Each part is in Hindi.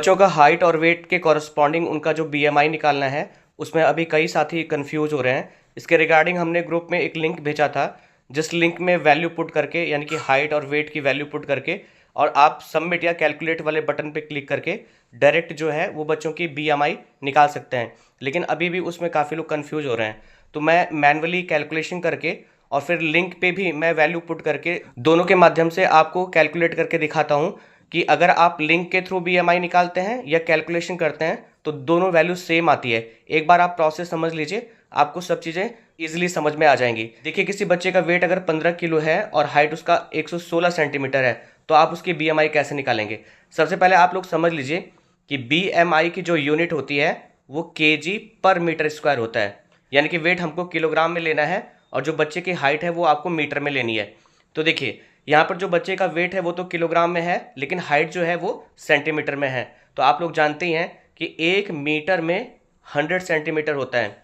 बच्चों का हाइट और वेट के कॉरस्पॉन्डिंग उनका जो बीएमआई निकालना है, उसमें अभी कई साथी कंफ्यूज हो रहे हैं। इसके रिगार्डिंग हमने ग्रुप में एक लिंक भेजा था, जिस लिंक में वैल्यू पुट करके यानी कि हाइट और वेट की वैल्यू पुट करके और आप सबमिट या कैलकुलेट वाले बटन पे क्लिक करके डायरेक्ट जो है वो बच्चों की बीएमआई निकाल सकते हैं। लेकिन अभी भी उसमें काफ़ी लोग कंफ्यूज हो रहे हैं, तो मैं मैन्युअली कैलकुलेशन करके और फिर लिंक पे भी मैं वैल्यू पुट करके दोनों के माध्यम से आपको कैलकुलेट करके दिखाता हूँ कि अगर आप लिंक के थ्रू बीएमआई निकालते हैं या कैलकुलेशन करते हैं तो दोनों वैल्यू सेम आती है। एक बार आप प्रोसेस समझ लीजिए, आपको सब चीज़ें ईजिली समझ में आ जाएंगी। देखिए, किसी बच्चे का वेट अगर 15 किलो है और हाइट उसका 116 सेंटीमीटर है, तो आप उसकी बीएमआई कैसे निकालेंगे? सबसे पहले आप लोग समझ लीजिए कि बीएमआई की जो यूनिट होती है वो केजी पर मीटर स्क्वायर होता है। यानी कि वेट हमको किलोग्राम में लेना है और जो बच्चे की हाइट है वो आपको मीटर में लेनी है। तो देखिए, यहाँ पर जो बच्चे का वेट है वो तो किलोग्राम में है, लेकिन हाइट जो है वो सेंटीमीटर में है। तो आप लोग जानते ही हैं कि 1 मीटर में 100 सेंटीमीटर होता है,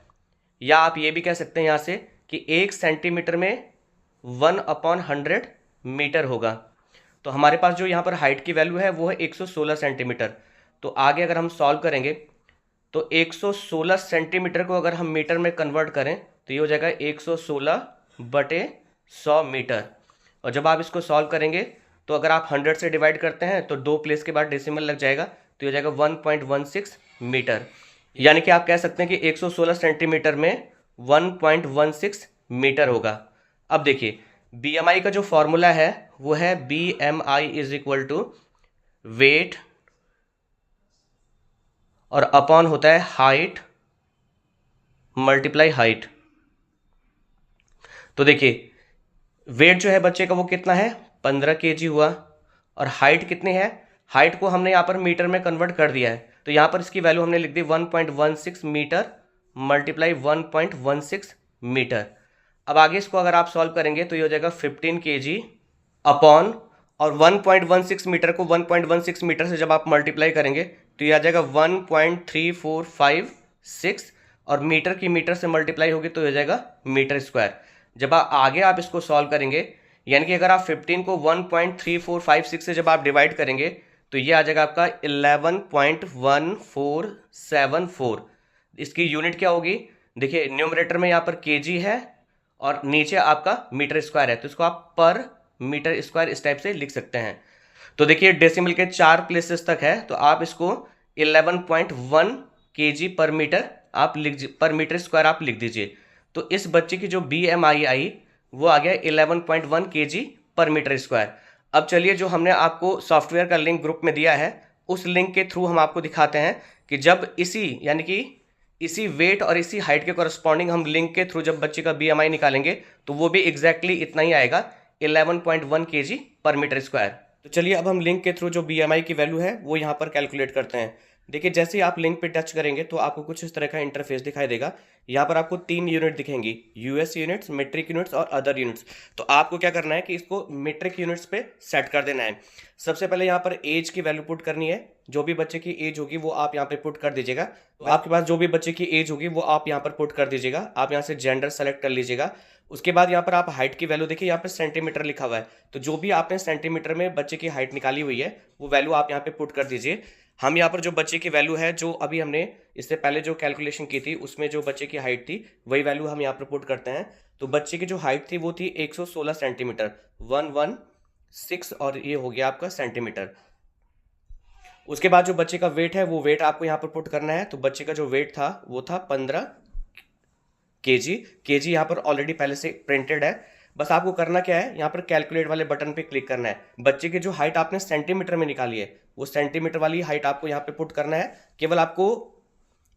या आप ये भी कह सकते हैं यहाँ से कि 1 सेंटीमीटर में 1/100 मीटर होगा। तो हमारे पास जो यहाँ पर हाइट की वैल्यू है वो है 116 सेंटीमीटर। तो आगे अगर हम सॉल्व करेंगे तो 116 सेंटीमीटर को अगर हम मीटर में कन्वर्ट करें तो ये हो जाएगा 116/100 मीटर। और जब आप इसको सॉल्व करेंगे तो अगर आप 100 से डिवाइड करते हैं तो 2 प्लेस के बाद डेसिमल लग जाएगा, तो ये हो जाएगा 1.16 मीटर। यानी कि आप कह सकते हैं कि 116 सेंटीमीटर में 1.16 मीटर होगा। अब देखिए, बीएमआई का जो फॉर्मूला है वो है BMI is equal to weight और अपॉन होता है हाइट मल्टीप्लाई हाइट। तो देखिए, वेट जो है बच्चे का वो कितना है, 15 केजी हुआ, और हाइट कितनी है, हाइट को हमने यहाँ पर मीटर में कन्वर्ट कर दिया है, तो यहाँ पर इसकी वैल्यू हमने लिख दी 1.16 मीटर मल्टीप्लाई 1.16 मीटर। अब आगे इसको अगर आप सॉल्व करेंगे तो ये हो जाएगा 15 केजी अपॉन, और 1.16 मीटर को 1.16 मीटर से जब आप मल्टीप्लाई करेंगे तो ये आ जाएगा 1.3456, और मीटर की मीटर से मल्टीप्लाई होगी तो ये हो जाएगा मीटर स्क्वायर। जब आगे आप इसको सॉल्व करेंगे, यानी कि अगर आप 15 को 1.3456 से जब आप डिवाइड करेंगे तो ये आ जाएगा आपका 11.1474। इसकी यूनिट क्या होगी? देखिए, न्यूमरेटर में यहाँ पर केजी है और नीचे आपका मीटर स्क्वायर है, तो इसको आप पर मीटर स्क्वायर इस टाइप से लिख सकते हैं। तो देखिए, डेसिमल के 4 प्लेसेस तक है, तो आप इसको 11.1 केजी पर मीटर आप पर मीटर स्क्वायर आप लिख दीजिए। तो इस बच्चे की जो BMI आई वो आ गया 11.1 केजी पर मीटर स्क्वायर। अब चलिए, जो हमने आपको सॉफ्टवेयर का लिंक ग्रुप में दिया है उस लिंक के थ्रू हम आपको दिखाते हैं कि जब यानी कि इसी वेट और इसी हाइट के कॉरस्पॉन्डिंग हम लिंक के थ्रू जब बच्चे का BMI निकालेंगे तो वो भी एग्जैक्टली इतना ही आएगा, 11.1 केजी पर मीटर स्क्वायर। तो चलिए, अब हम लिंक के थ्रू जो BMI की वैल्यू है वो यहाँ पर कैलकुलेट करते हैं। देखिए, जैसे ही आप लिंक पे टच करेंगे तो आपको कुछ इस तरह का इंटरफेस दिखाई देगा। यहाँ पर आपको 3 यूनिट दिखेंगी, US यूनिट्स, मीट्रिक यूनिट्स और अदर यूनिट्स। तो आपको क्या करना है कि इसको मीट्रिक यूनिट्स पे सेट कर देना है। सबसे पहले यहाँ पर एज की वैल्यू पुट करनी है, जो भी बच्चे की एज होगी वो आप यहाँ पे पुट कर दीजिएगा। तो आपके पास जो भी बच्चे की एज होगी वो आप यहाँ पर पुट कर दीजिएगा। आप यहाँ से जेंडर सेलेक्ट कर लीजिएगा। उसके बाद यहाँ पर आप हाइट की वैल्यू देखिए, यहाँ पे सेंटीमीटर लिखा हुआ है, तो जो भी आपने सेंटीमीटर में बच्चे की हाइट निकाली हुई है वो वैल्यू आप यहाँ पे पुट कर दीजिए। हम यहाँ पर जो बच्चे की वैल्यू है, जो अभी हमने इससे पहले जो कैलकुलेशन की थी उसमें जो बच्चे की हाइट थी वही वैल्यू हम यहाँ पर पुट करते हैं। तो बच्चे की जो हाइट थी वो थी 116 सेंटीमीटर, 116, और ये हो गया आपका सेंटीमीटर। उसके बाद जो बच्चे का वेट है वो वेट आपको यहाँ पर पुट करना है। तो बच्चे का जो वेट था वो था 15 केजी यहाँ पर ऑलरेडी पहले से प्रिंटेड है। बस आपको करना क्या है, यहाँ पर कैलकुलेट वाले बटन पे क्लिक करना है। बच्चे की जो हाइट आपने सेंटीमीटर में निकाली है वो सेंटीमीटर वाली हाइट आपको यहाँ पे पुट करना है। केवल आपको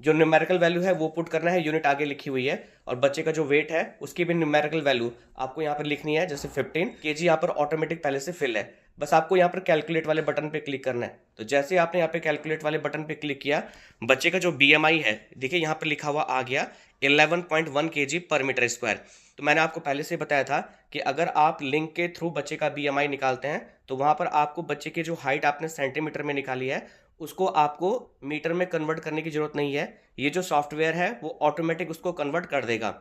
जो न्यूमेरिकल वैल्यू है वो पुट करना है, यूनिट आगे लिखी हुई है, और बच्चे का जो वेट है उसकी भी न्यूमेरिकल वैल्यू आपको यहाँ पर लिखनी है, जैसे 15 केजी यहाँ पर ऑटोमेटिक पहले से फिल है। बस आपको यहाँ पर कैलकुलेट वाले बटन पे क्लिक करना है। तो जैसे आपने यहाँ पे कैलकुलेट वाले बटन पे क्लिक किया, बच्चे का जो BMI है देखिए यहाँ पर लिखा हुआ आ गया 11.1 केजी पर मीटर स्क्वायर। तो मैंने आपको पहले से बताया था कि अगर आप लिंक के थ्रू बच्चे का BMI निकालते हैं तो वहाँ पर आपको बच्चे की जो हाइट आपने सेंटीमीटर में निकाली है उसको आपको मीटर में कन्वर्ट करने की जरूरत नहीं है। ये जो सॉफ्टवेयर है वो ऑटोमेटिक उसको कन्वर्ट कर देगा।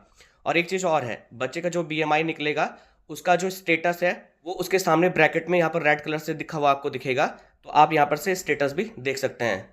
और एक चीज़ और है, बच्चे का जो BMI निकलेगा उसका जो स्टेटस है वो उसके सामने ब्रैकेट में यहाँ पर रेड कलर से दिखा हुआ आपको दिखेगा। तो आप यहाँ पर से स्टेटस भी देख सकते हैं।